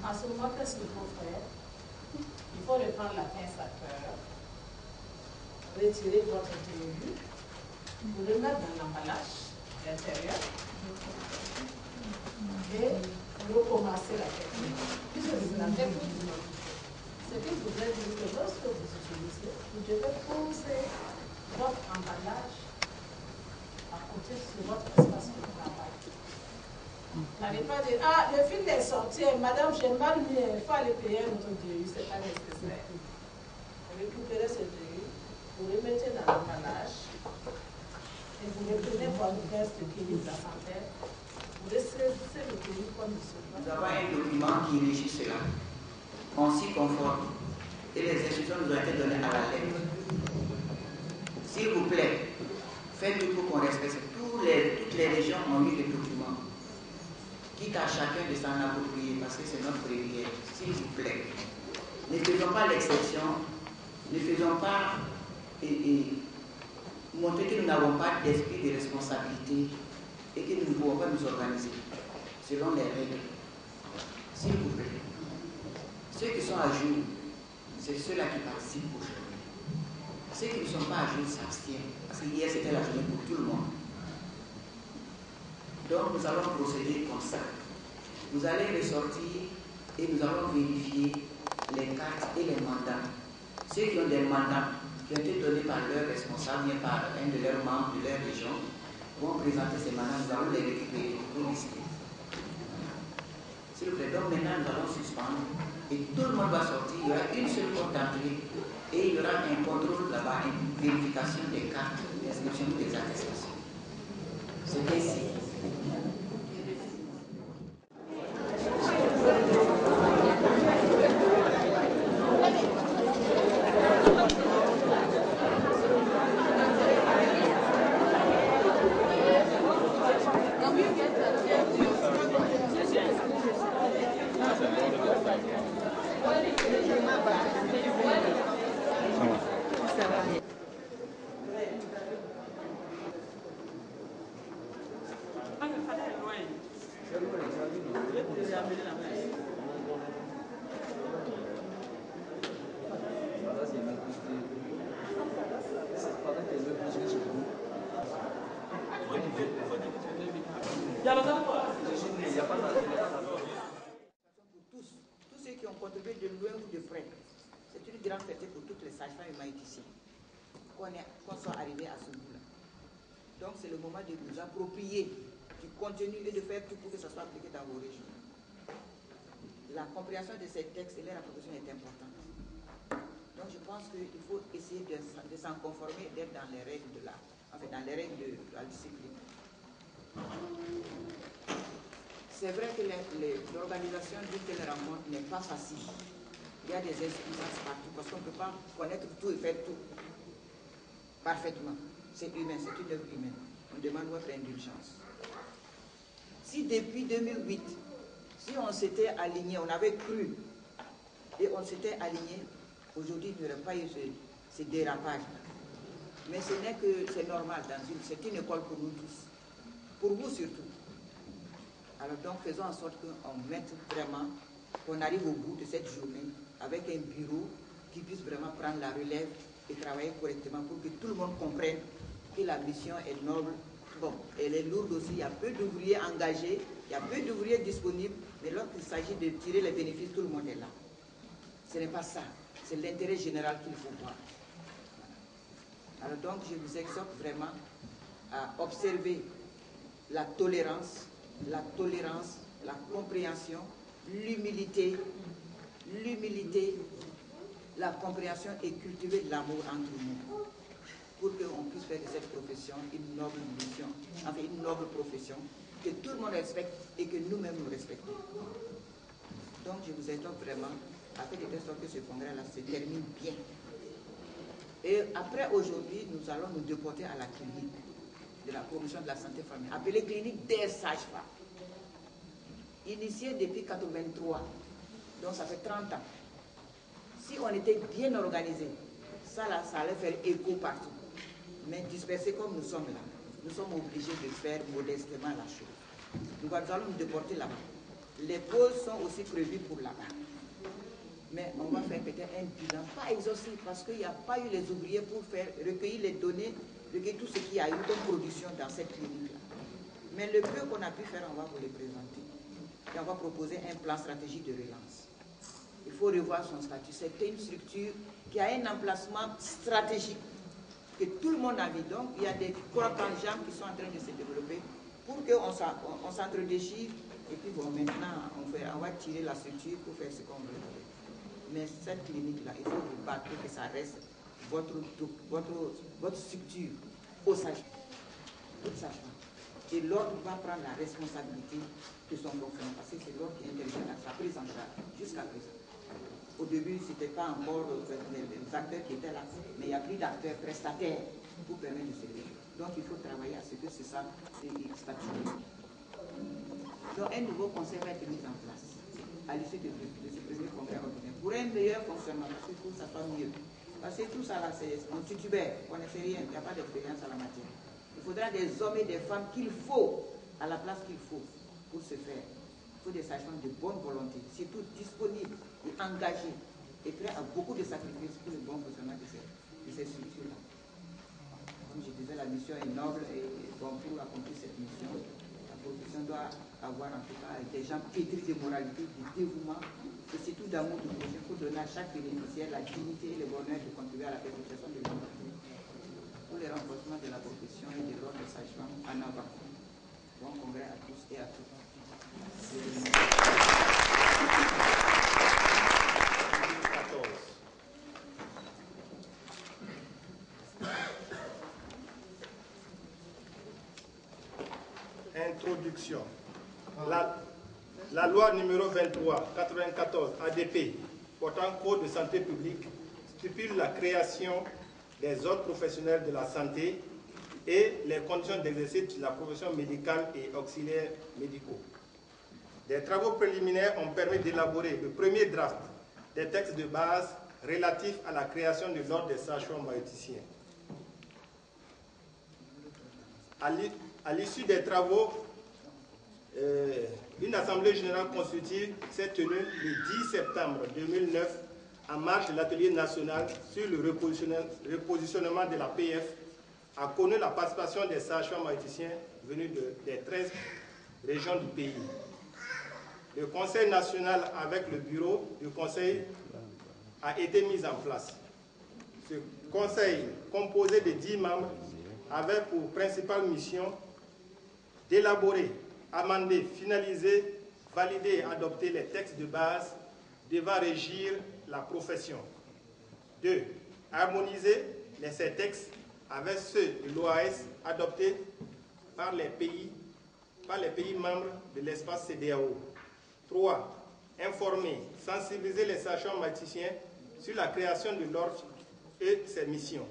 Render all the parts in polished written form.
En ce moment, qu'est-ce qu'il faut faire? Il faut reprendre la pince à cœur, retirer votre tenue, vous remettre dans l'emballage l'intérieur et recommencer la technique. Puisque la technique, ce qu'il voudrait dire que lorsque vous utilisez, vous devez poser votre emballage à côté sur votre espace de travail. N'allez pas dire, ah, le film est sorti, madame, j'ai mal mis, il faut aller payer notre DU, c'est pas nécessaire. Vous récupérez ce DU, vous remettez dans l'emballage et vous reprenez votre veste de clinique de la santé, vous ressaisissez le DU comme il se doit. Nous avons un document qui régit cela. On s'y conforme et les instructions nous ont été données à la lettre. S'il vous plaît, faites tout pour qu'on respecte. Toutes les régions ont mis le document. Quitte à chacun de s'en approprier, parce que c'est notre prière. S'il vous plaît, ne faisons pas l'exception, ne faisons pas montrer que nous n'avons pas d'esprit de responsabilité et que nous ne pouvons pas nous organiser selon les règles. S'il vous plaît, ceux qui sont à jour, c'est ceux-là qui participent aujourd'hui. Ceux qui ne sont pas à jour s'abstiennent, parce que hier c'était la journée pour tout le monde. Donc nous allons procéder comme ça. Vous allez ressortir et nous allons vérifier les cartes et les mandats. Ceux qui ont des mandats qui ont été donnés par leur responsable, bien par un de leurs membres de leur région, vont présenter ces mandats, nous allons les récupérer pour lister. S'il vous plaît, donc maintenant nous allons suspendre et tout le monde va sortir. Il y aura une seule porte d'entrée et il y aura un contrôle là-bas, une vérification des cartes d'inscription des attestations. C'est ainsi. Tous ceux qui ont contribué de loin ou de près, c'est une grande fête pour toutes les sages-femmes et maïticiens qu'on soit arrivé à ce bout-là. Donc c'est le moment de vous approprier du contenu et de faire tout pour que ça soit appliqué dans vos régions. La compréhension de ces textes et leur application est importante. Donc je pense qu'il faut essayer de s'en conformer, d'être dans les règles de dans les règles de la discipline. C'est vrai que l'organisation d'une telle rencontre n'est pas facile. Il y a des insuffisances partout parce qu'on ne peut pas connaître tout et faire tout parfaitement. C'est humain, c'est une œuvre humaine. On demande votre indulgence. Si depuis 2008, si on s'était aligné, on avait cru et on s'était aligné, aujourd'hui il n'y aurait pas eu ce dérapage. Mais ce n'est que c'est normal, c'est une école pour nous tous, pour vous surtout. Alors donc faisons en sorte qu'on mette vraiment, qu'on arrive au bout de cette journée avec un bureau qui puisse vraiment prendre la relève et travailler correctement pour que tout le monde comprenne que la mission est noble. Bon, elle est lourde aussi, il y a peu d'ouvriers engagés, il y a peu d'ouvriers disponibles, mais lorsqu'il s'agit de tirer les bénéfices, tout le monde est là. Ce n'est pas ça, c'est l'intérêt général qu'il faut voir. Alors donc je vous exhorte vraiment à observer la tolérance, la compréhension, l'humilité, la compréhension et cultiver l'amour entre nous pour qu'on puisse faire de cette profession une noble mission, enfin une noble profession, que tout le monde respecte et que nous-mêmes nous respectons. Donc je vous exhorte vraiment à faire de telle sorte que ce congrès-là se termine bien. Et après aujourd'hui, nous allons nous déporter à la clinique de la promotion de la santé familiale, appelée clinique des sages-femmes, initiée depuis 1983, donc ça fait 30 ans. Si on était bien organisé, ça allait faire écho partout. Mais dispersés comme nous sommes là, nous sommes obligés de faire modestement la chose. Nous allons nous déporter là-bas. Les pôles sont aussi prévus pour là-bas. Mais on va faire peut-être un bilan, pas exhaustif, parce qu'il n'y a pas eu les ouvriers pour recueillir les données, recueillir tout ce qu'il y a eu comme production dans cette clinique-là. Mais le peu qu'on a pu faire, on va vous les présenter. Et on va proposer un plan stratégique de relance. Il faut revoir son statut. C'était une structure qui a un emplacement stratégique que tout le monde a vu. Donc, il y a des crocs en jambes qui sont en train de se développer pour qu'on s'entre-déchire. Et puis, bon, maintenant, on va tirer la structure pour faire ce qu'on veut. Mais cette clinique-là, il faut vous battre pour que ça reste votre structure au sage-femme. Et l'ordre va prendre la responsabilité de son fonctionnement, parce que c'est l'ordre qui intervient à sa prise en charge jusqu'à présent. Au début, ce n'était pas encore les acteurs qui étaient là, mais il n'y a plus d'acteurs prestataires pour permettre de se lever. Donc il faut travailler à ce que c'est ça, c'est statué. Donc un nouveau conseil va être mis en place à l'issue de ce premier congrès ordinaire pour un meilleur fonctionnement, parce que pour que ça soit mieux. Parce que tout ça là, c'est on titubère, on ne fait rien, il n'y a pas d'expérience à la matière. Il faudra des hommes et des femmes qu'il faut, à la place qu'il faut, pour se faire. Il faut des sages-femmes de bonne volonté, surtout disponibles et engagés, et prêts à beaucoup de sacrifices pour le bon fonctionnement de ces structures-là. Comme je disais, la mission est noble, et bon, pour accomplir cette mission, la profession doit avoir en tout cas des gens pétris de moralité, de dévouement, et surtout d'amour du projet, pour donner à chaque bénéficiaire la dignité et le bonheur de contribuer à la perpétuation de l'humanité. Pour le renforcement de la profession et de l'ordre des sages-femmes en avant. Bon congrès à tous et à toutes. Introduction. La loi numéro 23/94 ADP portant code de santé publique stipule la création des ordres professionnels de la santé et les conditions d'exercice de la profession médicale et auxiliaires médicaux. Des travaux préliminaires ont permis d'élaborer le premier draft des textes de base relatifs à la création de l'ordre des sages-femmes bioéthiciens. À l'issue des travaux, une assemblée générale constitutive s'est tenue le 10 septembre 2009 en marge de l'atelier national sur le repositionnement de la PF, a connu la participation des sages-femmes bioéthiciens venus des 13 régions du pays. Le Conseil national avec le bureau du Conseil a été mis en place. Ce Conseil, composé de 10 membres, avait pour principale mission d'élaborer, amender, finaliser, valider et adopter les textes de base devant régir la profession. 2. Harmoniser ces textes avec ceux de l'OAS adoptés par les pays membres de l'espace CEDEAO. 3. Informer, sensibiliser les sages-femmes bioéthiciens sur la création de l'ordre et ses missions.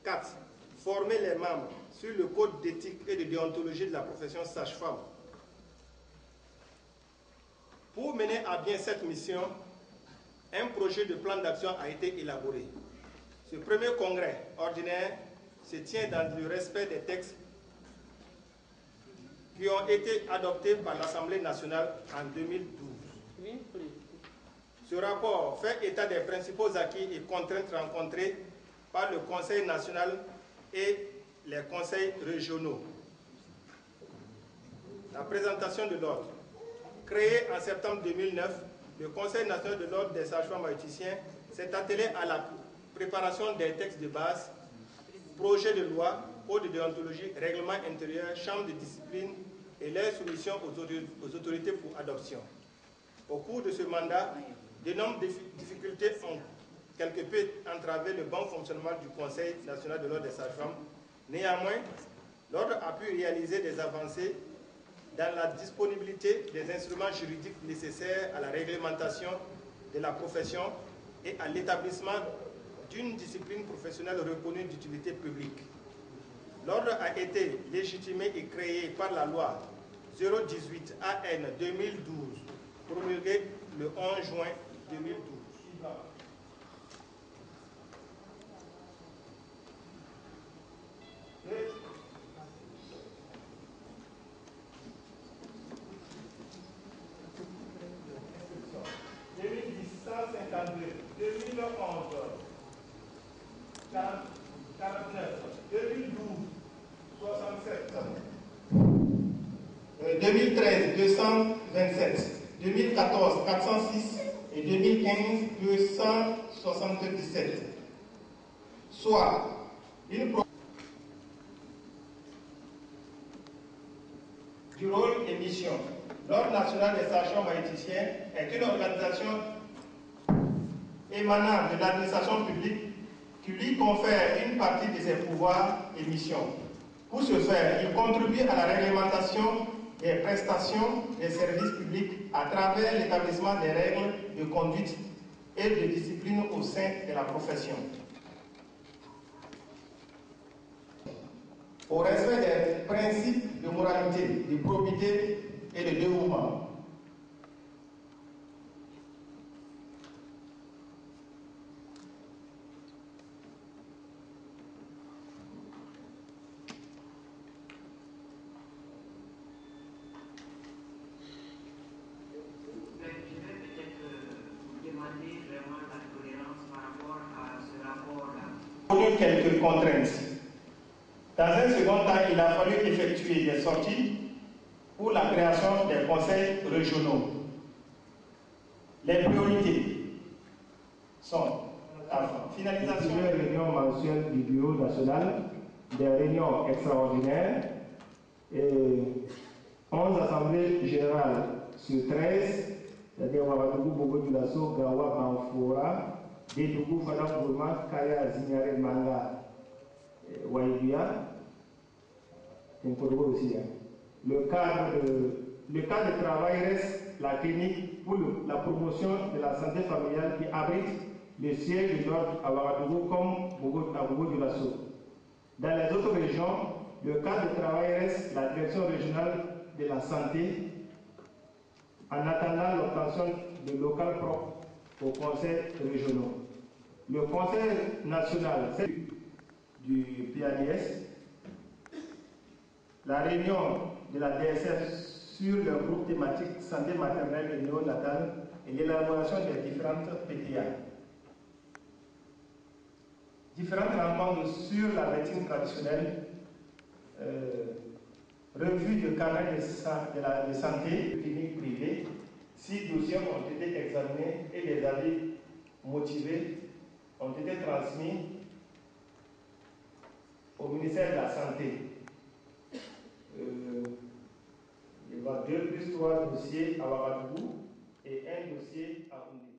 4. Former les membres sur le code d'éthique et de déontologie de la profession sage-femme. Pour mener à bien cette mission, un projet de plan d'action a été élaboré. Ce premier congrès ordinaire se tient dans le respect des textes qui ont été adoptés par l'Assemblée nationale en 2012. Ce rapport fait état des principaux acquis et contraintes rencontrées par le Conseil national et les conseils régionaux. La présentation de l'ordre. Créé en septembre 2009, le Conseil national de l'ordre des sages-femmes bioéthiciens s'est attelé à la préparation des textes de base, projets de loi, code de déontologie, règlement intérieur, chambre de discipline et leur soumission aux autorités pour adoption. Au cours de ce mandat, d'énormes difficultés ont quelque peu entravé le bon fonctionnement du Conseil national de l'ordre des sages-femmes. Néanmoins, l'ordre a pu réaliser des avancées dans la disponibilité des instruments juridiques nécessaires à la réglementation de la profession et à l'établissement d'une discipline professionnelle reconnue d'utilité publique. L'ordre a été légitimé et créé par la loi 018 AN 2012, promulguée le 11 juin 2012. 2011, 49, 2012, 67, 2013, 227, 2014, 406 et 2015, 277. Soit une du rôle et mission. L'Ordre national des sachants maïticiens est une organisation émanant de l'administration publique qui lui confère une partie de ses pouvoirs et missions. Pour ce faire, il contribue à la réglementation des prestations des services publics à travers l'établissement des règles de conduite et de discipline au sein de la profession. Au respect des principes de moralité, de probité et de dévouement. Je vais peut-être vous demander vraiment la tolérance par rapport à ce rapport-là. Quelques contraintes. Dans un second temps, il a fallu effectuer des sorties pour la création des conseils régionaux. Les priorités sont la finalisation des réunions mensuelles du bureau national, des réunions extraordinaires, et 11 assemblées générales sur 13, c'est-à-dire Ouagadougou, Bobo-Dioulasso, Gawa, Banfora, Dédougou, Fada Gourma, Kaya, Zignare, Manga, Waïbia, aussi. Le cadre de travail reste la clinique pour la promotion de la santé familiale qui abrite le siège de l'ordre à Ouagadougou comme Bobo-Dioulasso. Dans les autres régions, le cadre de travail reste la direction régionale de la santé en attendant l'obtention de local propre aux conseils régionaux. Le conseil national du PADS, la réunion de la DSF sur le groupe thématique santé maternelle et néonatale et l'élaboration des différentes PTA. Différentes rencontres sur la médecine traditionnelle, revue de carnet de santé clinique privée. 6 dossiers ont été examinés et des avis motivés ont été transmis au ministère de la Santé. Il y a 2 plus 3 dossiers à Ouagadougou et un dossier à Oundé.